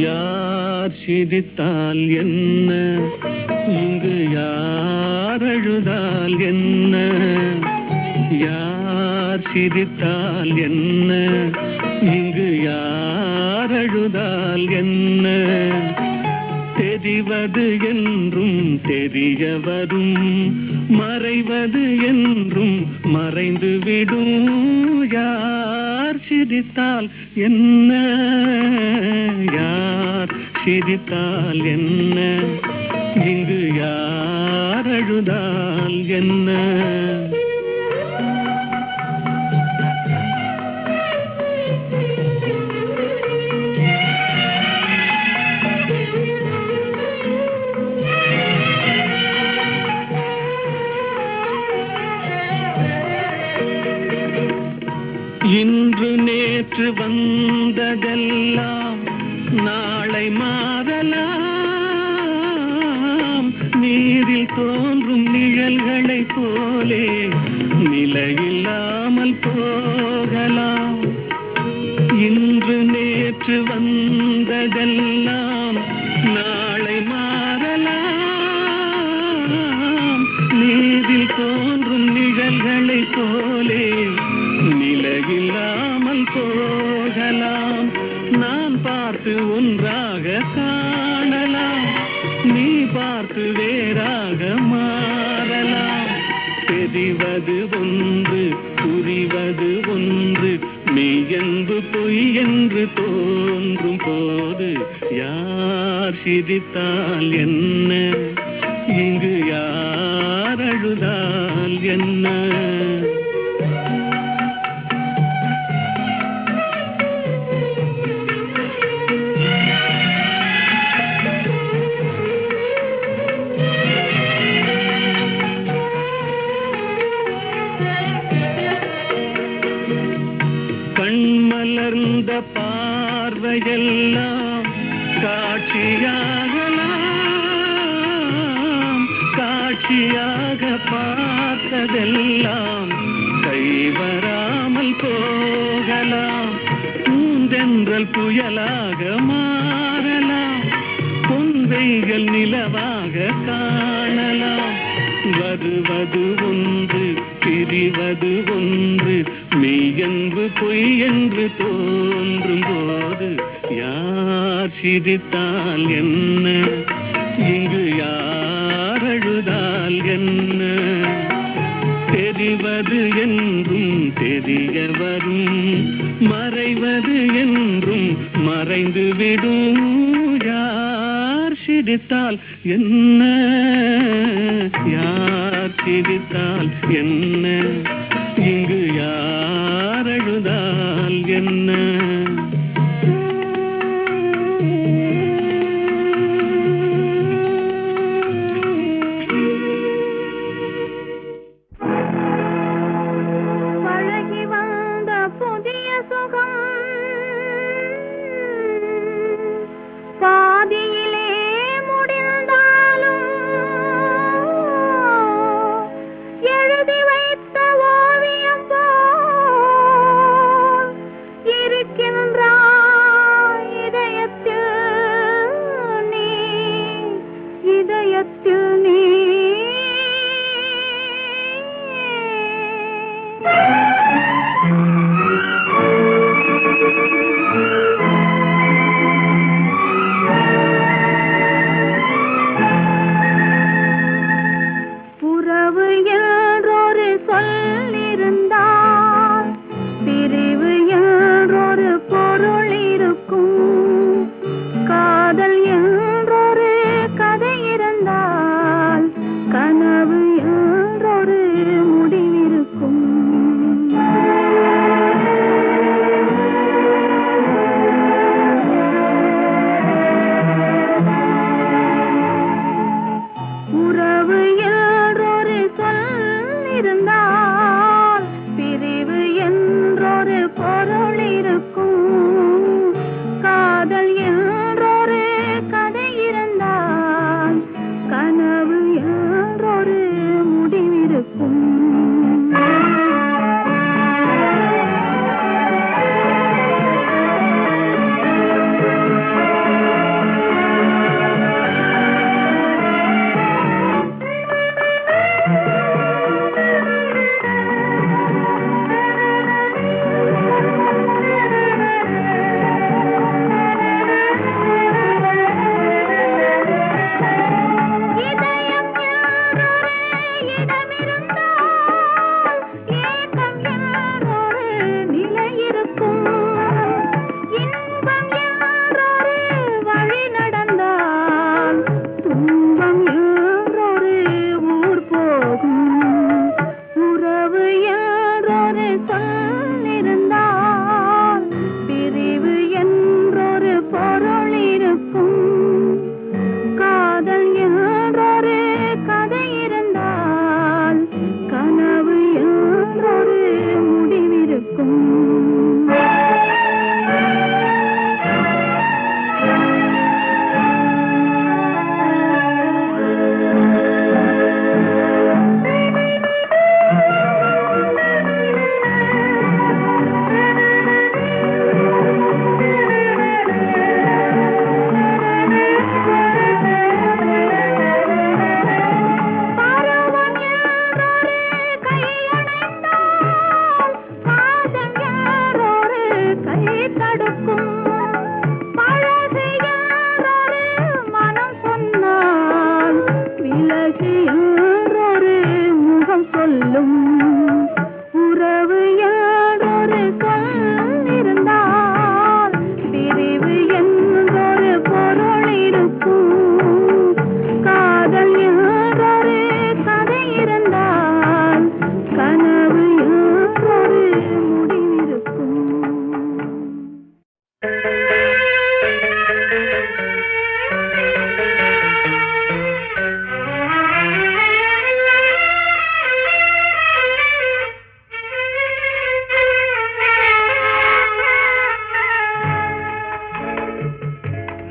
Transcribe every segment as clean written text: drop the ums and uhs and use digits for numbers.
யார் சிரித்தால் என்ன, இங்கு யார் அழுதால் என்ன? யார் சிரித்தால் என்ன, இங்கு யார் அழுதால் என்ன? தெரிவது என்றும் தெரிய வரும், மறைவது என்றும் மறைந்துவிடும். யார் சிரித்தால் என்ன, யார் சிரித்தால் என்ன, இங்கு யார் அழுதால் என்ன? இன்று நேற்று வந்ததெல்லாம் நாளை மாறலாம். நீரில் தோன்றும் நிழல்களைப் போலே நிலையில்லாமல் போகலாம். இன்று நேற்று வந்ததெல்லாம் நாளை மாறலாம். நீரில் தோன்றும் நிழல்களைப் போலே நிலையில்லாமல் போகலாம். நான் பார்த்து ஒன்றாக காணலாம், நீ பார்த்து வேறாக மாறலாம். தெரிவது ஒன்று, புரிவது ஒன்று, மெய்யென்று பொய் என்று தோன்றும் போது யார் சிரித்தால் என்ன, இங்கு யார் அழுதால் என்ன? கண்மலர்ந்த பார்வையெல்லாம் காட்சியாகலாம். காட்சியாக பார்த்ததெல்லாம் கைவராமல் போகலாம். பூந்தென்றல் புயலாக மாறலாம், பொன்வைகள் நிலவாக காணலாம். வருவது ஒன்று, பிரிவது ஒன்று, மெய்யென்று பொய் என்று தோன்றும் போது யார் சிரித்தால் என்ன, இங்கு யார் அழுதால் என்ன? தெரிவது என்றும் தெரிய வரும், மறைவது என்றும் மறைந்துவிடும். யார் சிரித்தால் என்ன, யார் சிரித்தால் என்ன, இங்கு யார் அழுதால் என்ன? பழகி வந்த புதிய சுகம் பாதியிலே முடிந்தாலும் எழுதி வைத்த ஓவியம் போல் இருக்கின்றாய் இதயத்தில் நீ, இதயத்தில் நீ. புறவு என்றொரு சொல் இருந்தால் பிரிவு என்றொரு பொருள்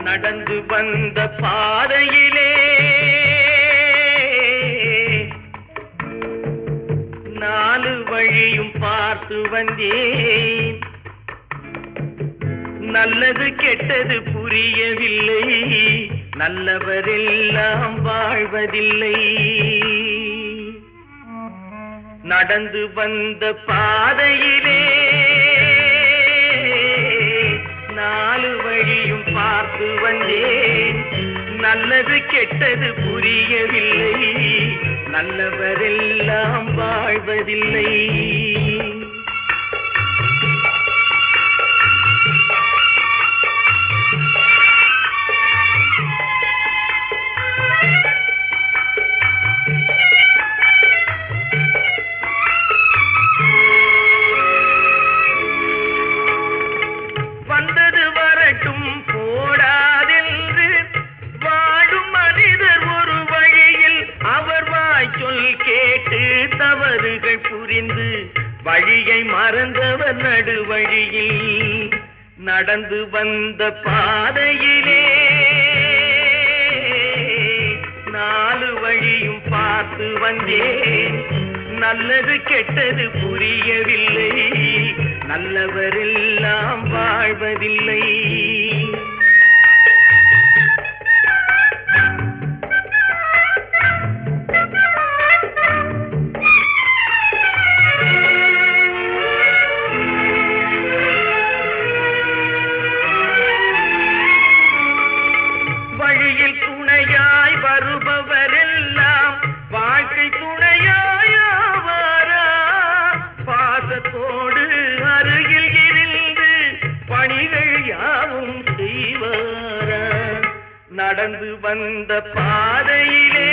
நடந்து வந்த பாதையிலே நாலு வழியும் பார்த்து வந்தேன். நல்லது கெட்டது புரியவில்லை, நல்லவரெல்லாம் வாழ்வதில்லை. நடந்து வந்த பாதையிலே நாலு வழியும் பார்த்து வந்தேன். நல்லது கெட்டது புரியவில்லை, நல்லவரெல்லாம் வாழ்வதில்லை. வந்தது வரட்டும் போடாதென்று வாழும் மனிதர் ஒரு வழியில் அவர் வாய்ச்சொல் கேட்டு தவறுகள் புரிந்து வழியை மறந்தவர் நடுவழியில். நடந்து வந்த பாதையிலே நாலு வழியும் பார்த்து வந்தேன். நல்லது கெட்டது புரியவில்லை, நல்லவரெல்லாம் வாழ்வதில்லை. வழியில் துணையாய் வருபவரெல்லாம் வாழ்க்கை துணையாயாவாரா? பாசத்தோடு அருகில் இருந்து பணிகள் யாவும் செய்வாரா? நடந்து வந்த பாதையிலே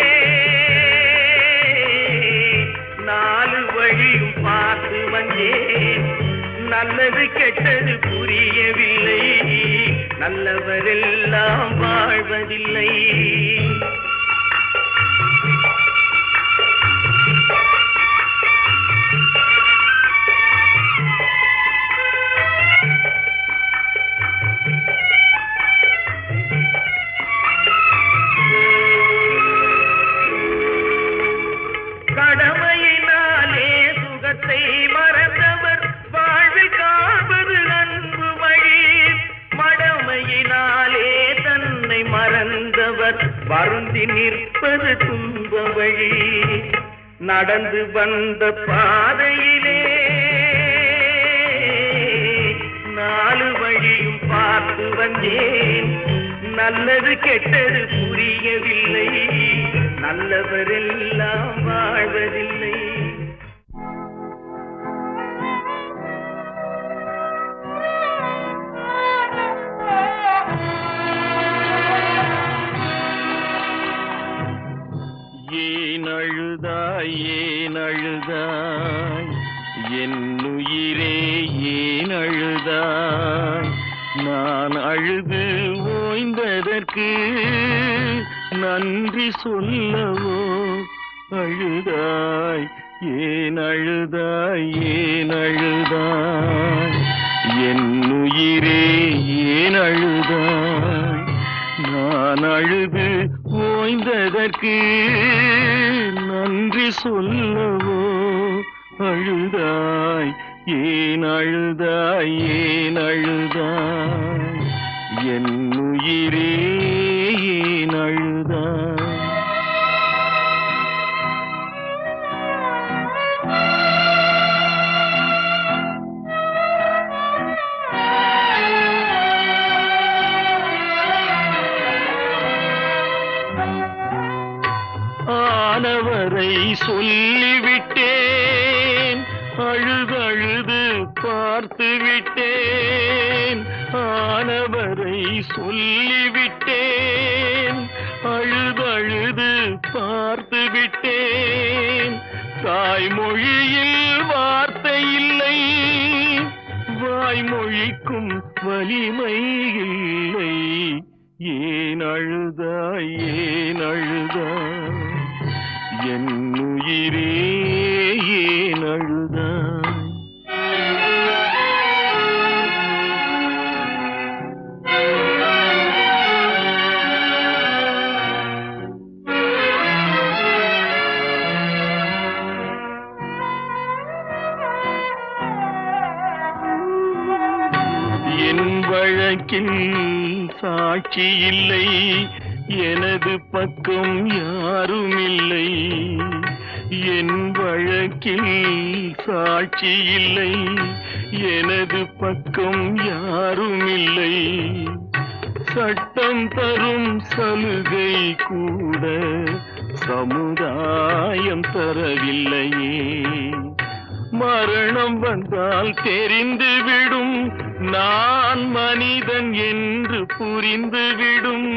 நாலு வழியும் பார்த்து வந்தேன். நல்லது கெட்டது புரியவில்லை, நல்லவரெல்லாம் வாழ்வதில்லை. கடமையினாலே சுகத்தை மறந்தவர் வாழ்வில் காண்பது அன்பு வழி. மடமையினாலே தன்னை மறந்தவர் வருந்தி நிற்பது துன்ப வழி. நடந்து வந்த பாதையிலே நாலு வழியும் பார்த்து வந்தேன். நல்லது கெட்டது புரியவில்லை, நல்லவரெல்லாம் வாழ்வதில்லை. ஏன் அழுதாய் ஏன் அழுதாய் என்னுயிரே ஏன் அழுதாய்? நான் அழுது ஓய்ந்ததற்கு நன்றி சொல்லவோ அழுதாய்? ஏன் அழுதாய் ஏன் அழுதாய் என்னுயிரே ஏன் அழுதாய்? நான் அழுது ஓய்ந்ததற்கு நன்றி சொல்லவோ அழுதாய்? ஏன் அழுதாய் ஏன் அழுதாய் என்னுயிரே ஏன் அழுதாய்? ஆனவரை சொல்லிவிட்டேன், அழுதழுது பார்த்து விட்டேன். ஆனவரை சொல்லிவிட்டேன், அழுதழுது பார்த்து விட்டேன். தாய்மொழியில் வார்த்தை இல்லை, வாய்மொழிக்கும் வலிமை இல்லை. ஏன் அழுதாய் ஏன் அழுதாய் என்னுயிரே ஏன் அழுதாய்? வழக்கில் சாட்சி இல்லை, எனது பக்கம் யாரும் இல்லை. என் வழக்கில் சாட்சி இல்லை, எனது பக்கம் யாரும் இல்லை. சட்டம் தரும் சலுகை கூட சமுதாயம் தரவில்லையே. மரணம் வந்தால் தெரிந்துவிடும், நான் மனிதன் என்று புரிந்துவிடும்.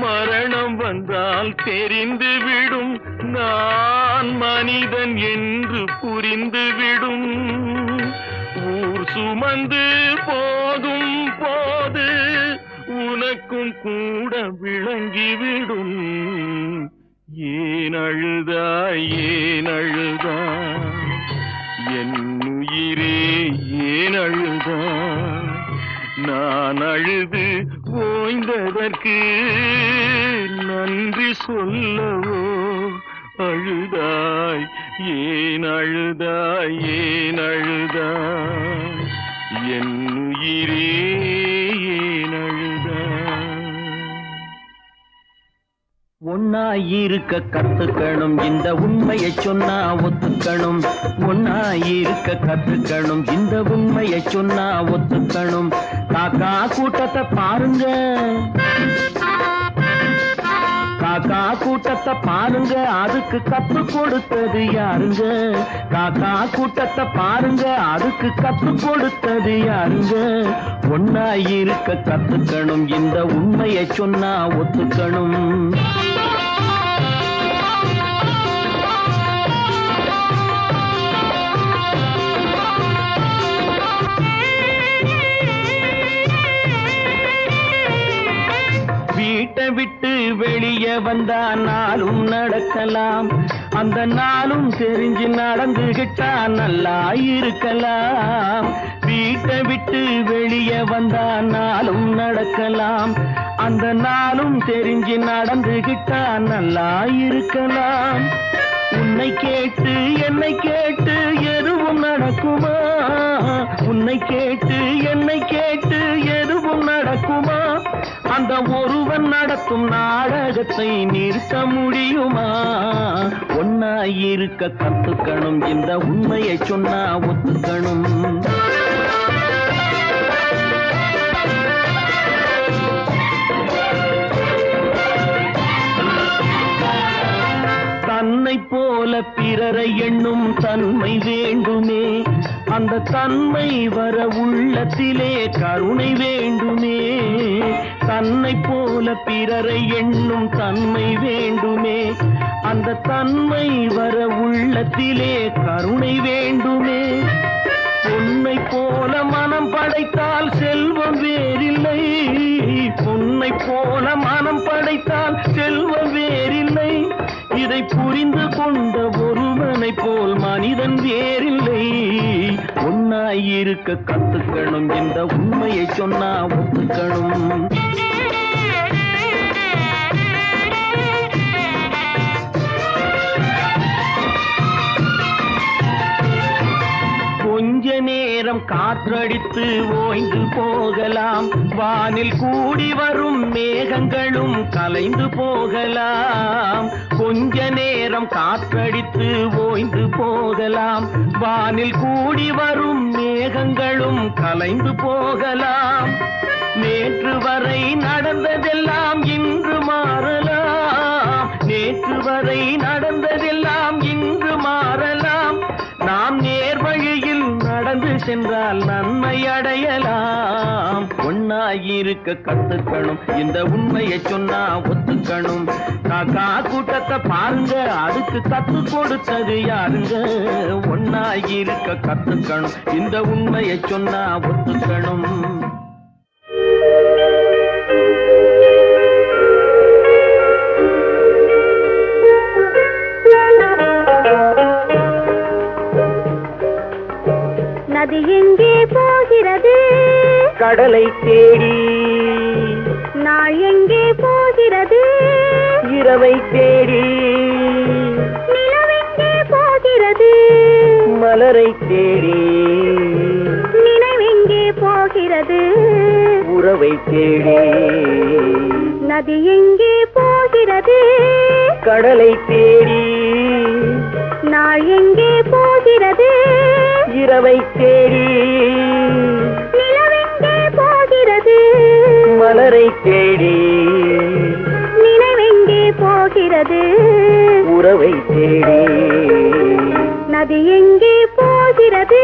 மரணம் வந்தால் தெரிந்துவிடும், நான் மனிதன் என்று புரிந்துவிடும். ஊர் சுமந்து போகும் போது உனக்கும் கூட விளங்கிவிடும். ஏன் அழுதாய், ஏன் அழுதாய், என் உயிரே ஏன் அழுதாய். நான் அழுது ஓய்ந்ததற்கு நன்றி சொல்லவோ அழுதாய். ஏன் அழுதாய், ஏன் அழுதாய், என் உயிரே ஏன் அழுதாய். ஒன்னாயிருக்க கத்துக்கணும், இந்த உண்மையை சொன்னா ஒத்துக்கணும். ஒன்னாயிருக்க கத்துக்கணும், இந்த உண்மையை சொன்னா ஒத்துக்கணும். காக்கா கூட்டத்தை பாருங்க, காக்கா கூட்டத்தை பாருங்க, அதுக்கு கத்து கொடுத்தது யாருங்க? காக்கா கூட்டத்தை பாருங்க, அதுக்கு கத்து கொடுத்தது யாருங்க? ஒன்னாயிருக்க கத்துக்கணும், இந்த உண்மையை சொன்னா ஒத்துக்கணும். வீட்டை விட்டு வெளியே வந்தா நாளும் நடக்கலாம், அந்த நாளும் தெரிஞ்சு நடந்துகிட்டா நல்லா இருக்கலாம். வீட்டை விட்டு வெளியே வந்தா நாளும் நடக்கலாம், அந்த நாளும் தெரிஞ்சு நடந்துகிட்டா நல்லா இருக்கலாம். உன்னை கேட்டு என்னை கேட்டு எதுவும் நடக்குமா? உன்னை கேட்டு என்னை கேட்டு எதுவும் நடக்குமா? அந்த ஒருவன் நடத்தும் நாடகத்தை நிறுத்த முடியுமா? ஒன்னாயிருக்க கத்துக்கணும், இந்த உண்மையை சொன்னா ஒத்துக்கணும். தன்னை போல பிறரை எண்ணும் தன்மை வேண்டுமே, அந்த தன்மை வர உள்ளத்திலே கருணை வேண்டுமே. தன்னை போல பிறரை எண்ணும் தன்மை வேண்டுமே, அந்த தன்மை வர உள்ளத்திலே கருணை வேண்டுமே. பொன்னை போல மனம் படைத்தால் செல்வம் வேறில்லை, பொன்னை போல மனம் படைத்தால் செல்வம் வேறில்லை. இதை புரிந்து கொண்ட ஒருவனை போல் மனிதன் வேறில்லை. ஒன்னாயிருக்க கத்துக்கணும், இந்த உண்மையை சொன்னா ஒத்துக்கணும். கொஞ்ச நேரம் காற்றடித்து ஓய்ந்து போகலாம், வானில் கூடி வரும் மேகங்களும் கலைந்து போகலாம். கொஞ்ச நேரம் காற்றடித்து ஓய்ந்து போகலாம், வானில் கூடி வரும் மேகங்களும் கலைந்து போகலாம். நேற்று வரை நடந்ததெல்லாம் இன்று மாறலாம், நேற்று வரை நடந்ததெல்லாம் இன்று மாறலாம். நாம் நேர் வழியில் நடந்து சென்றால் நன்மை அடையலாம். ஒன்னாயிருக்க கத்துக்கணும், இந்த உண்மையை சொன்னா ஒத்துக்கணும். காக்கா கூட்டத்தை பாருங்க, அதுக்கு கத்து கொடுத்தது யாருங்க? ஒன்னாயிருக்க கத்துக்கணும், இந்த உண்மையை சொன்னா ஒத்துக்கணும். நதி எங்கே போகிறது? கடலை தேடி. நாள் எங்கே போகிறது? இரவை தேடி. நிலவெங்கே போகிறது? மலரை தேடி. நினைவெங்கே போகிறது? போகிறது உறவை தேடி நதி எங்கே போகிறது கடலை தேடி நாள் எங்கே போகிறது இரவை தேடி நிலவெங்கே போகிறது மலரை தேடி நினைவெங்கே போகிறது உறவை தேடி நதி எங்கே போகிறது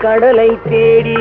கடலை தேடி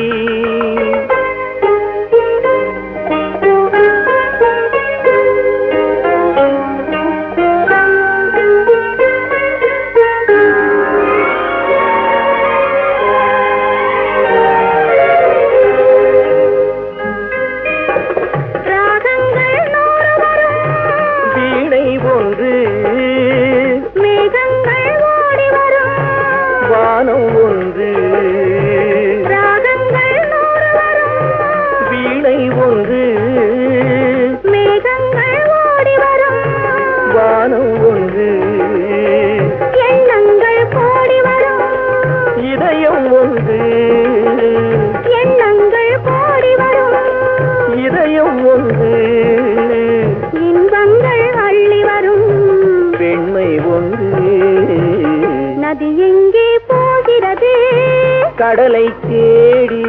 கடலை தேடி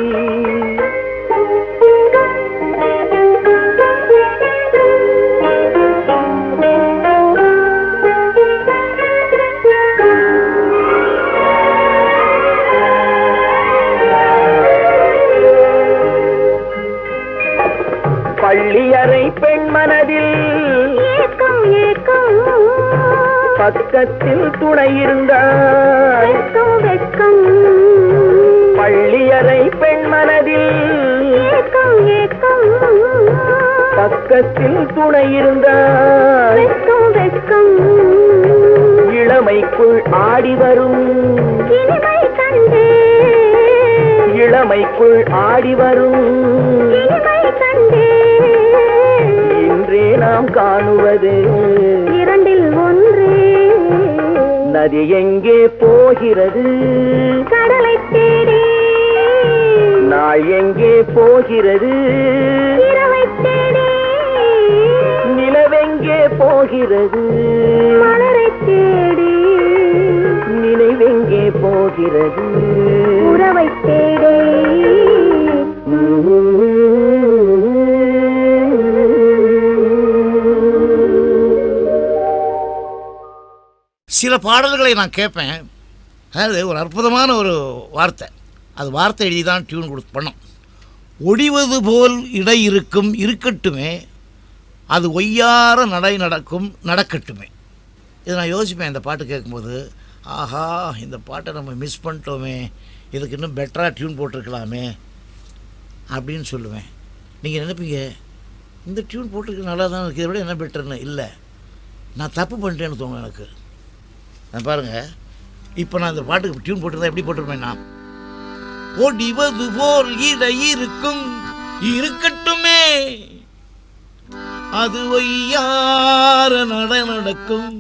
பள்ளியறை பெண் மனதில் ஏக்கம் ஏக்கம் பக்கத்தில் துணை இருந்தாய் வெட்கம் பள்ளியறை பெண் மனதில் ஏக்கம் ஏக்கம் பக்கத்தில் துணை இருந்தாய் வெட்கம் இளமைக்குள் ஆடி வரும் இனிமை கண்டு இளமைக்குள் ஆடி வரும் இனிமை கண்டு இன்றே நாம் காணுவது இரண்டில் ஒன்று நதி எங்கே போகிறது கடலை தேடி நாள் எங்கே போகிறது இரவை தேடி நிலவெங்கே போகிறது மலரை தேடி நினைவெங்கே போகிறது உறவை தேடி சில பாடல்களை நான் கேட்பேன். அதாவது ஒரு அற்புதமான ஒரு வார்த்தை, அது வார்த்தை எழுதி தான் டியூன் கொடுத்து பண்ணோம். ஒடிவது போல் இடை இருக்கும் இருக்கட்டுமே, அது ஒய்யார நடை நடக்கும் நடக்கட்டுமே. இதை நான் யோசிப்பேன் இந்த பாட்டு கேட்கும்போது, ஆஹா இந்த பாட்டை நம்ம மிஸ் பண்ணிட்டோமே, இதுக்கு இன்னும் பெட்டராக டியூன் போட்டிருக்கலாமே அப்படின்னு சொல்லுவேன். நீங்கள் நினைப்பீங்க இந்த டியூன் போட்டிருக்கு நல்லா தான் இருக்குது, இதை விட என்ன பெட்டர்னு. இல்லை, நான் தப்பு பண்ணிட்டேன்னு தோணும் எனக்கு. நான் பாருங்கள், இப்போ நான் இந்த பாட்டுக்கு டியூன் போட்டிருந்தா எப்படி போட்டிருப்பேன்னா, ஒடிவது போல் இடை இருக்கும் இருக்கட்டுமே, அது ஒய்யார நடை நடக்கும்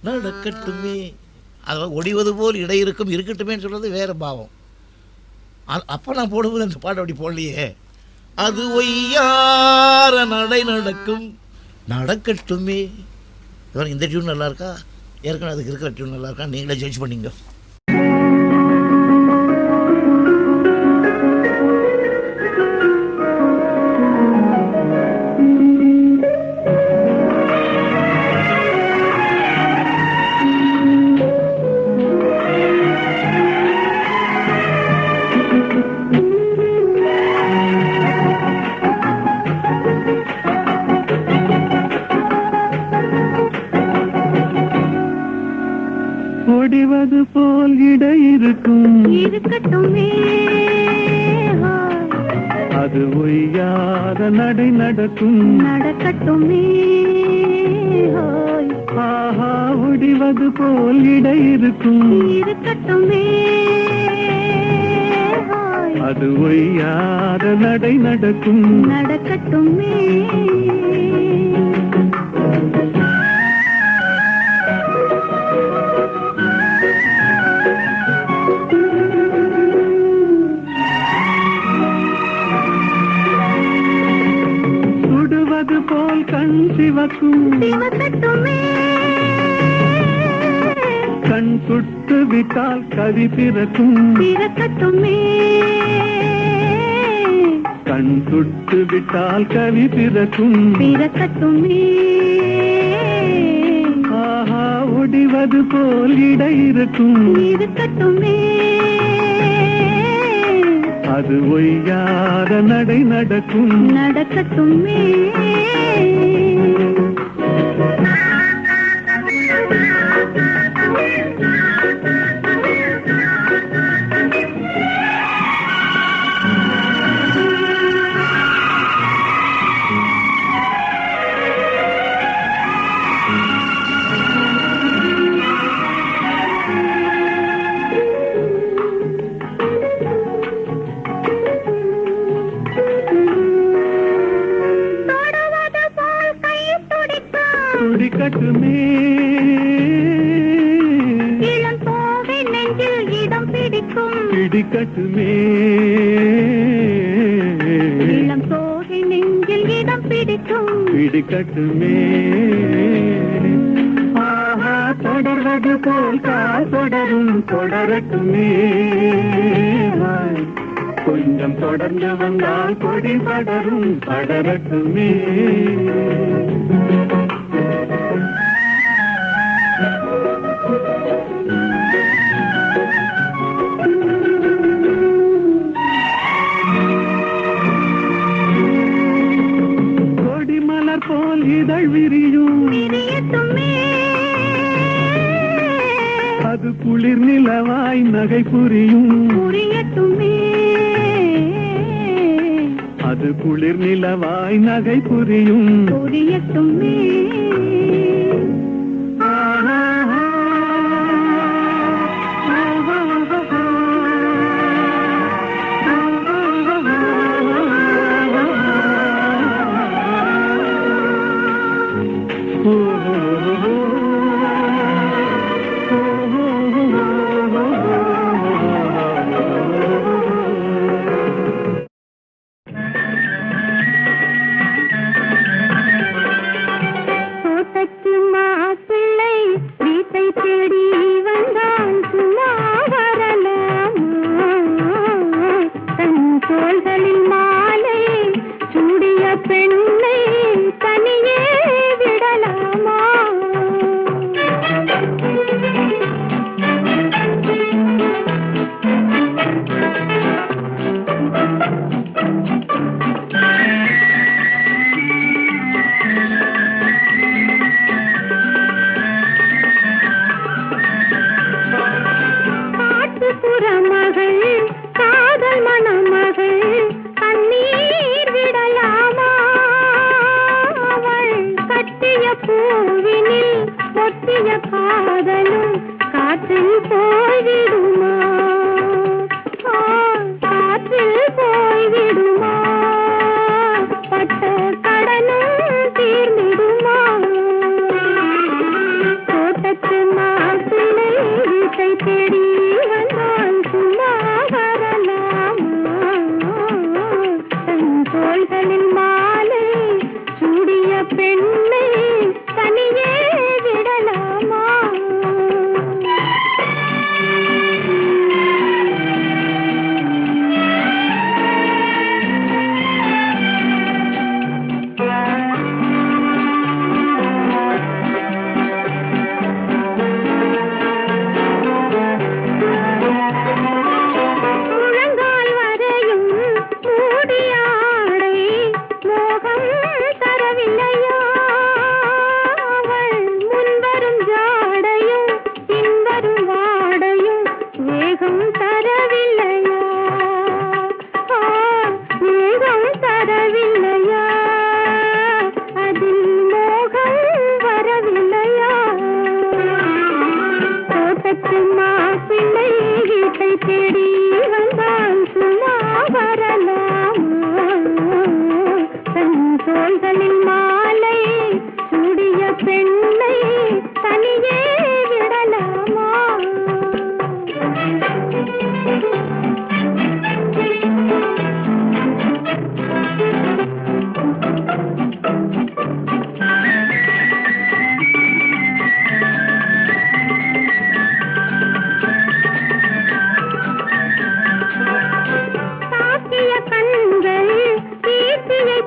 நடக்கட்டுமே. அதாவது ஒடிவது போல் இடை இருக்கும் இருக்கட்டுமேன்னு சொல்கிறது வேறு பாவம். அப்போ நான் போடும்போது அந்த பாட்டு அப்படி போடலையே, அது ஒய்யார நடை நடக்கும் நடக்கட்டுமே. இவருக்கு இந்த டியூன் நல்லா இருக்கா, ஏற்கனவே அதுக்கு இருக்கிற டியூன் நல்லா இருக்கா, நீங்களே ஜட்ஜ் பண்ணிங்க. ஒடிவது போல் இடை இருக்கும் இருக்கட்டுமே, அது ஒய்யாத நடை நடக்கும் நடக்கட்டுமே. ஆஹா ஒடிவது போல் இடை இருக்கும் இருக்கட்டுமே, அது ஒய்யாத நடை நடக்கும் நடக்கட்டுமே. போல் கண் சிவக்கும் சிவக்கட்டுமே கண் சுட்டு விட்டால் கவி பிறக்கும் பிறக்கட்டுமே கண் சுட்டு விட்டால் கவி பிறக்கும் பிறக்கட்டுமே ஆஹா ஒடிவது போல் இடை இருக்கும் இருக்கட்டுமே அது ஒய்யாத நடை நடக்கும் நடக்கட்டுமே துடிக்கட்டுமே இளம் போவை நெஞ்சில் இடம் பிடிக்கும் பிடிக்கட்டுமே இளம் போவை நெஞ்சில் இடம் பிடிக்கும் பிடிக்கட்டுமே ஆஹா தொடர்வது போல் தொடரும் தொடரட்டுமே கொஞ்சம் தொடர்ந்து வந்தால் கொடி படரும் படரட்டுமே கொடிமலர் போல் இதழ் விரியும் விரியட்டுமே அது குளிர் நிலவாய் நகை புரியும் புரியட்டுமே அது குளிர் நிலவாய் நகை புரியும் புரியட்டுமே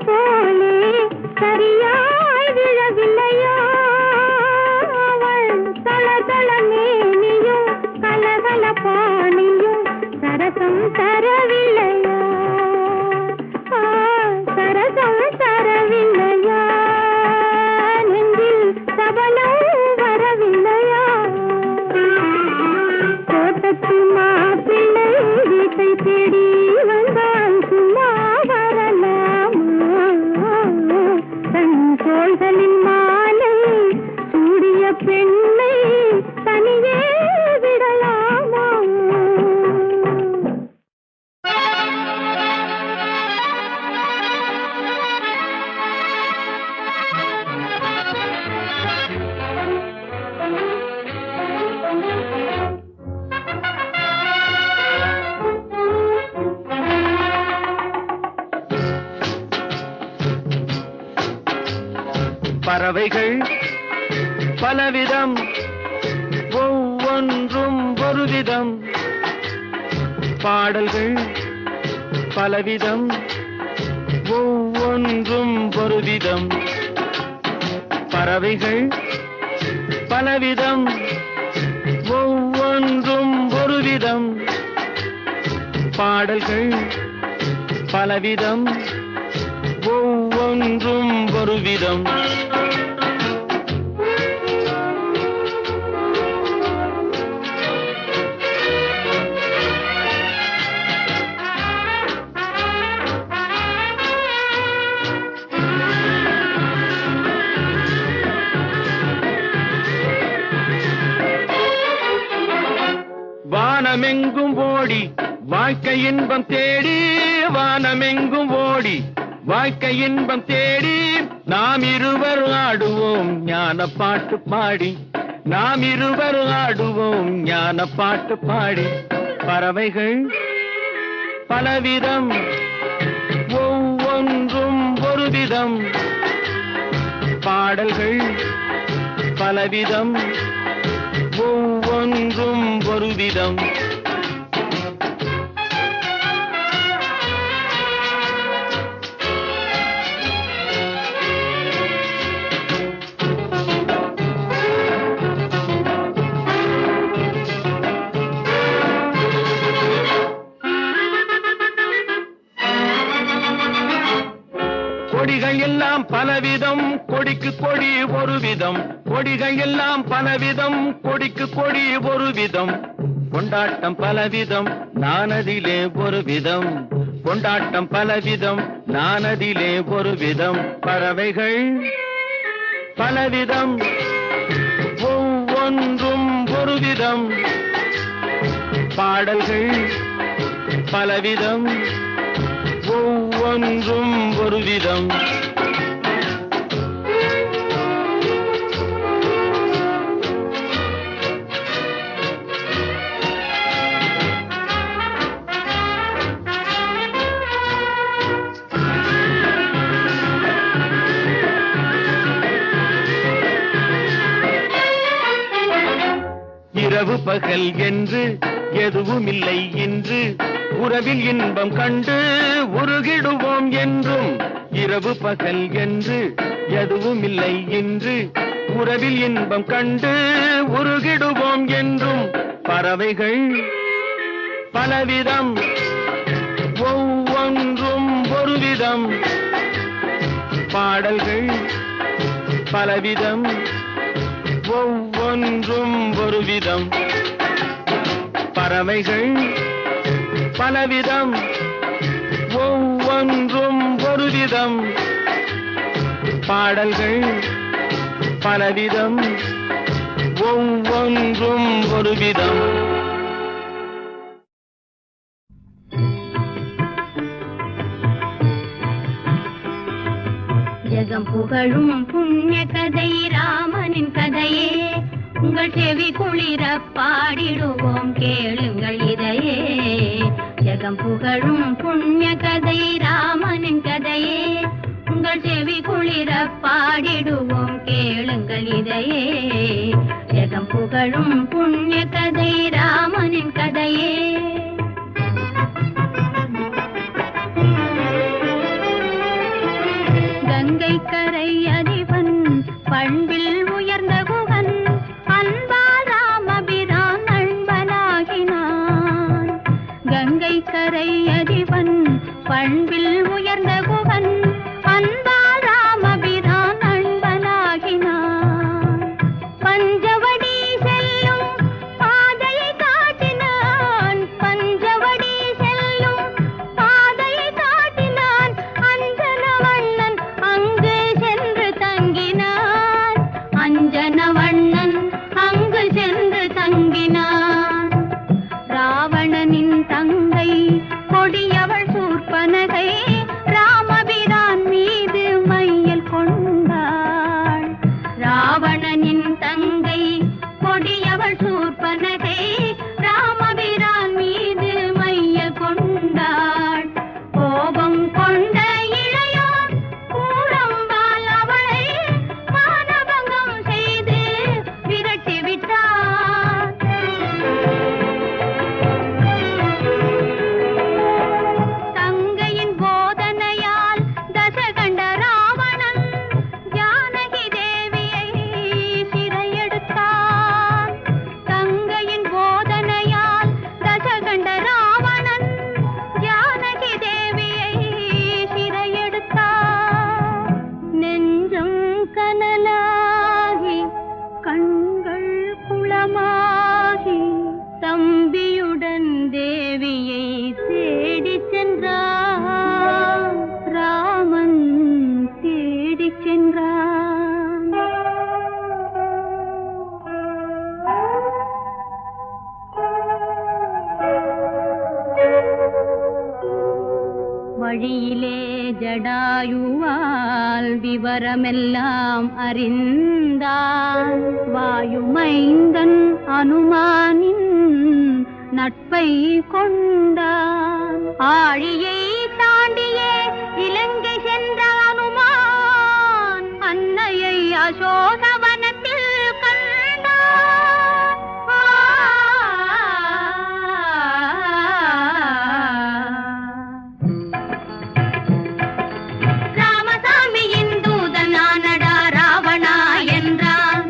போலே சரியாய் விழவில்லையா அவள் தளதள மேனியும் கலகல பாணியும் சரசம் தரவில்லையா சரசம் தரவில்லையா நெஞ்சில் சபலம் வரவில்லையா தோட்டத்து மாப்பிள்ளை வீட்டை தேடி வந்தால் சும்மா வரலாமா தன் தோள்களின் மாலை சூடிய பெண்ணை தனியே விடலாமா பறவைகள் பலவிதம் ஒவ்வொன்றும் ஒரு விதம் பாடல்கள் பலவிதம் ஒவ்வொன்றும் ஒரு விதம் பறவைகள் பலவிதம் ஒவ்வொன்றும் ஒரு விதம் பாடல்கள் பலவிதம் ஒவ்வொன்றும் ஒரு விதம் வானமெங்கும் ஓடி வாழ்க்கை இன்பம் தேடி வானமெங்கும் ஓடி வாழ்க்கை இன்பம் தேடி நாம் இருவர் ஆடுவோம் ஞான பாட்டு பாடி நாம் இருவர் ஆடுவோம் ஞான பாட்டு பாடி பறவைகள் பலவிதம் ஒவ்வொன்றும் ஒரு விதம் பாடல்கள் பலவிதம் ஒவ்வொன்றும் ஒரு விதம் கொடிகள் எல்லாம் பலவிதம் கொடிக்கு கொடி ஒரு விதம் கொடிகள் எல்லாம் பலவிதம் கொடிக்கு கொடி ஒரு விதம் கொண்டாட்டம் பலவிதம் நானதிலே ஒரு விதம் கொண்டாட்டம் பலவிதம் நானதிலே ஒரு விதம் பறவைகள் பலவிதம் ஒவ்வொன்றும் ஒரு விதம் பாடல்கள் பலவிதம் ஒவ்வொன்றும் ஒரு விதம் இரவு பகல் என்று எதுவும் இல்லை இன்று உறவில் இன்பம் கண்டு உருகிடுவோம் என்றும் இரவு பகல் என்று எதுவும் இல்லை இன்று உறவில் இன்பம் கண்டு உருகிடுவோம் என்றும் பறவைகள் பலவிதம் ஒவ்வொன்றும் ஒரு விதம் பாடல்கள் பலவிதம் ஒவ்வொன்றும் ஒரு விதம் பறவைகள் பலவிதம் ஒவ்வொன்றும் ஒரு விதம் பாடல்கள் பலவிதம் ஒவ்வொன்றும் ஒரு விதம் ஜெகம் புகழும் புண்ணிய கதை ராமனின் கதையே உங்கள் செவி குளிர பாடிடுவோம் கேளுங்கள் இதையே ஜெகம் புகழும் புண்ணிய கதை ராமனின் கதையே உங்கள் செவி குளிர பாடிடுவோம் கேளுங்கள் இதையே ஜெகம் புகழும் புண்ணிய கதை ராமனின் கதையே கங்கை கரை அதிபன் பண்பில் உயர்ந்த குகன் அன்பால் ராமபிரான் நண்பனாகினான். கங்கை கரை அதிபன் பண்பில் உயர்ந்த குகன் அன்பால் ராமபிரான் நண்பனாகினான். பஞ்சவடி செல்லும் பாதையை காட்டினான், பஞ்சவடி செல்லும் பாதையை காட்டினான். அஞ்சனவண்ணன் அங்கு சென்று தங்கினான், அஞ்சனவண்ணன் அங்கு சென்று தங்கினான். ராவணனின் தங்கை கொடியவள் சூர்பனகை ராமபிரான் மீது மையல் கொண்டாள். ராவணனின் தங்கை கொடியவள் சூர்பனகை ராமபிரான் மீது மையல் கொண்டாள். கோபம் கொண்ட இளையோர் கூரம்பால் அவளை மானபங்கம் செய்து விரட்டிவிட்டார். தங்கையின் போதனையால் தசகண்ட ராவணன் ஜானகி தேவியை சிறையெடுத்தான். தங்கையின் போதனையால் தசகண்ட ராவணன் ஜானகி தேவியை சிறையெடுத்தான். நெஞ்சம் கனலாகி கண்கள் குளமாகி தம்பியுடன் தேவியை தேடிச் சென்றான். ராமன் தேடிச் சென்றான். வழியிலே ஜடாயுவால் விவரமெல்லாம் அறிந்தான். வாயுமைந்தன் அனுமானின் நட்பை கொண்டான். ஆழியை தாண்டியே இலங்கை சென்ற அனுமான் அன்னையை அசோகவனத்தில் கண்டான். ராமசாமியின் தூதனானடா ராவணா என்றான்.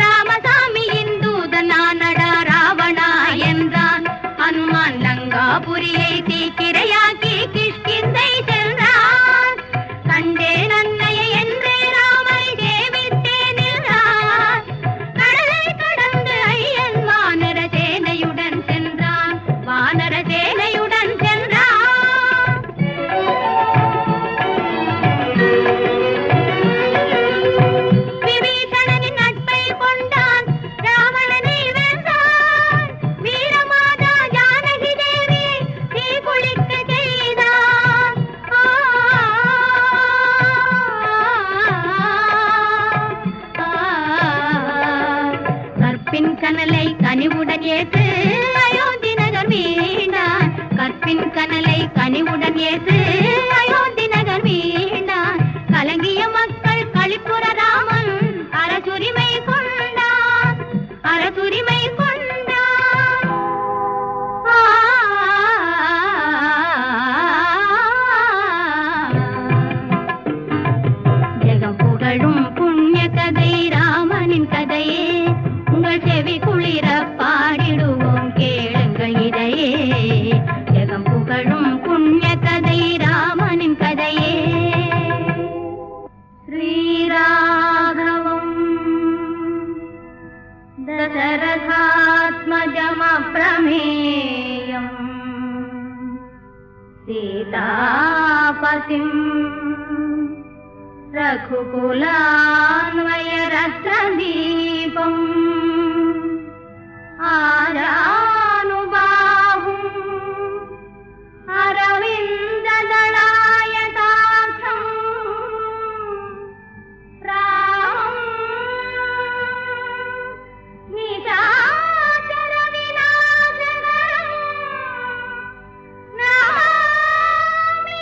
ராமசாமியின் தூதனானடா ராவணா என்றான். அனுமான் லங்காபுரியை தீக்கிரையாக்கி கிஷ்கிந்தை சென்றான். கண்டேன் அன்னையை என்றே ராமரை சேவித்தேன் என்றான். கடலை கடந்து ஐயன் வானர சேனையுடன் சென்றான். வானர சேனையுடன் சென்றான். விபீஷணனின் நட்பை கொண்டான். ராவணனை வென்றான். வீரமாதா ஜானகி தேவியை தீக்குளிக்க செய்தான். கற்பின் கனலை கனிவுடன் ஏற்று அயோத்தி நகர் மீண்டான். கற்பின் கனலை கனிவுடன் ஏற்று அயோத்தி நகர் மீண்டான். கலங்கிய மக்கள் களிப்புற ராமன் அரசுரிமை கொண்டான். அரசுரிமை கொண்டான். ஜெகம் புகழும் புண்ணிய கதை ராமனின் கதையே. உங்கள் செவி குளிர பாடிடுவோம் கேளுங்கள் இதையே. ஜெகம் புகழும் புண்ணிய கதை ராமனின் கதையே. ஸ்ரீராகவம் தசரதாத்மஜமப்ரமேயம் சீதாபதிம் ரகுகுலான்வயரத்னதீபம் ஆரானுபாஹும் அரவிந்ததளாயதாக்ஷம் ராமம் நிசாச்சர விநாசகரம் நமாமி.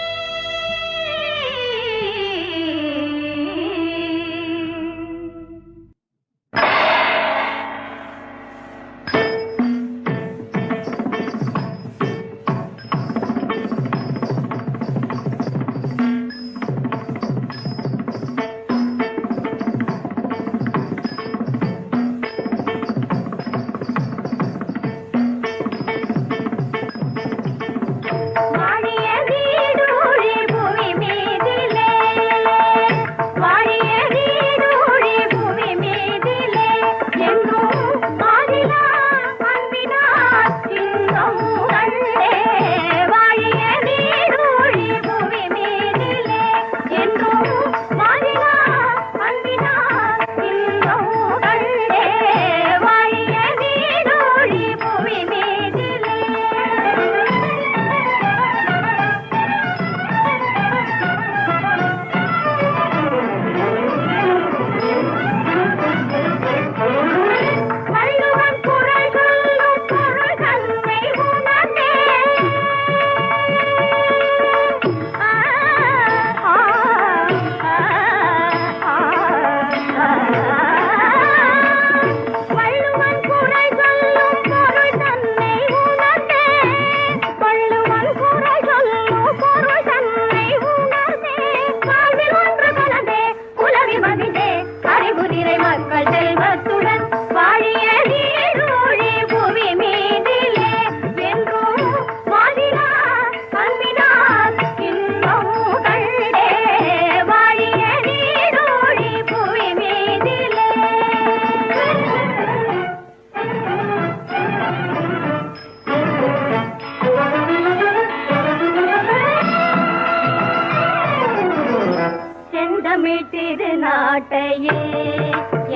செந்தமிழ்த்திரு நாட்டையே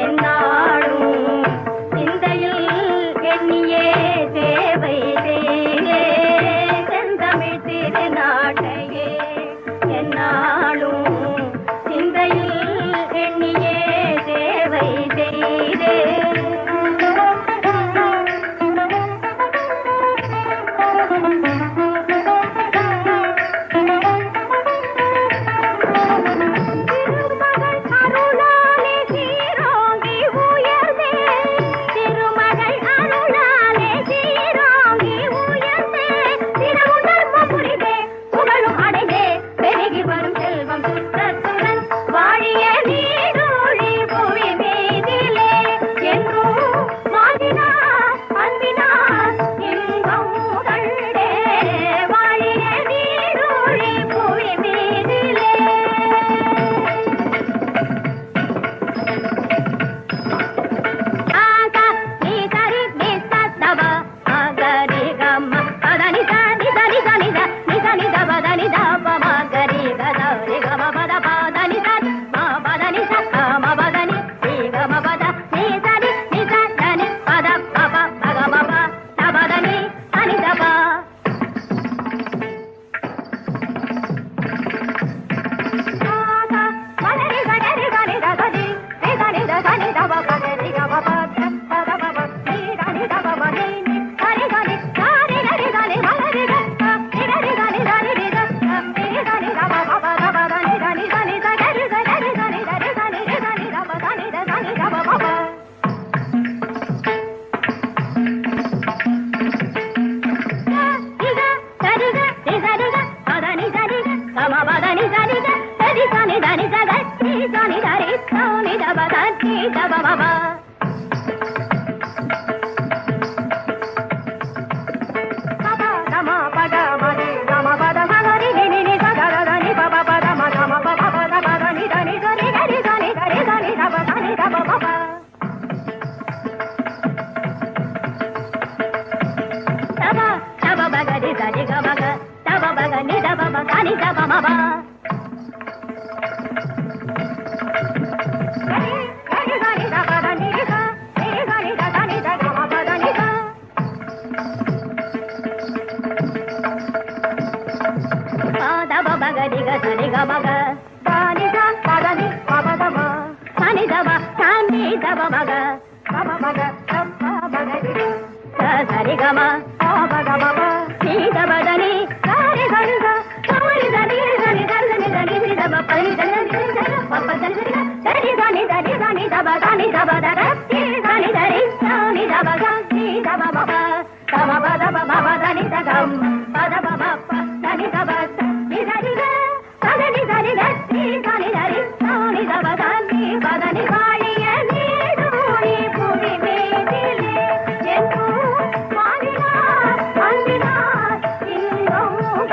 என்னாலும் சிந்தையில் எண்ணியே சேவை செய்தே செந்தமிழ்த்திரு நாட்டையே என்னாலும் சிந்தையில் எண்ணியே சேவை செய்தே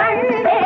கண்டே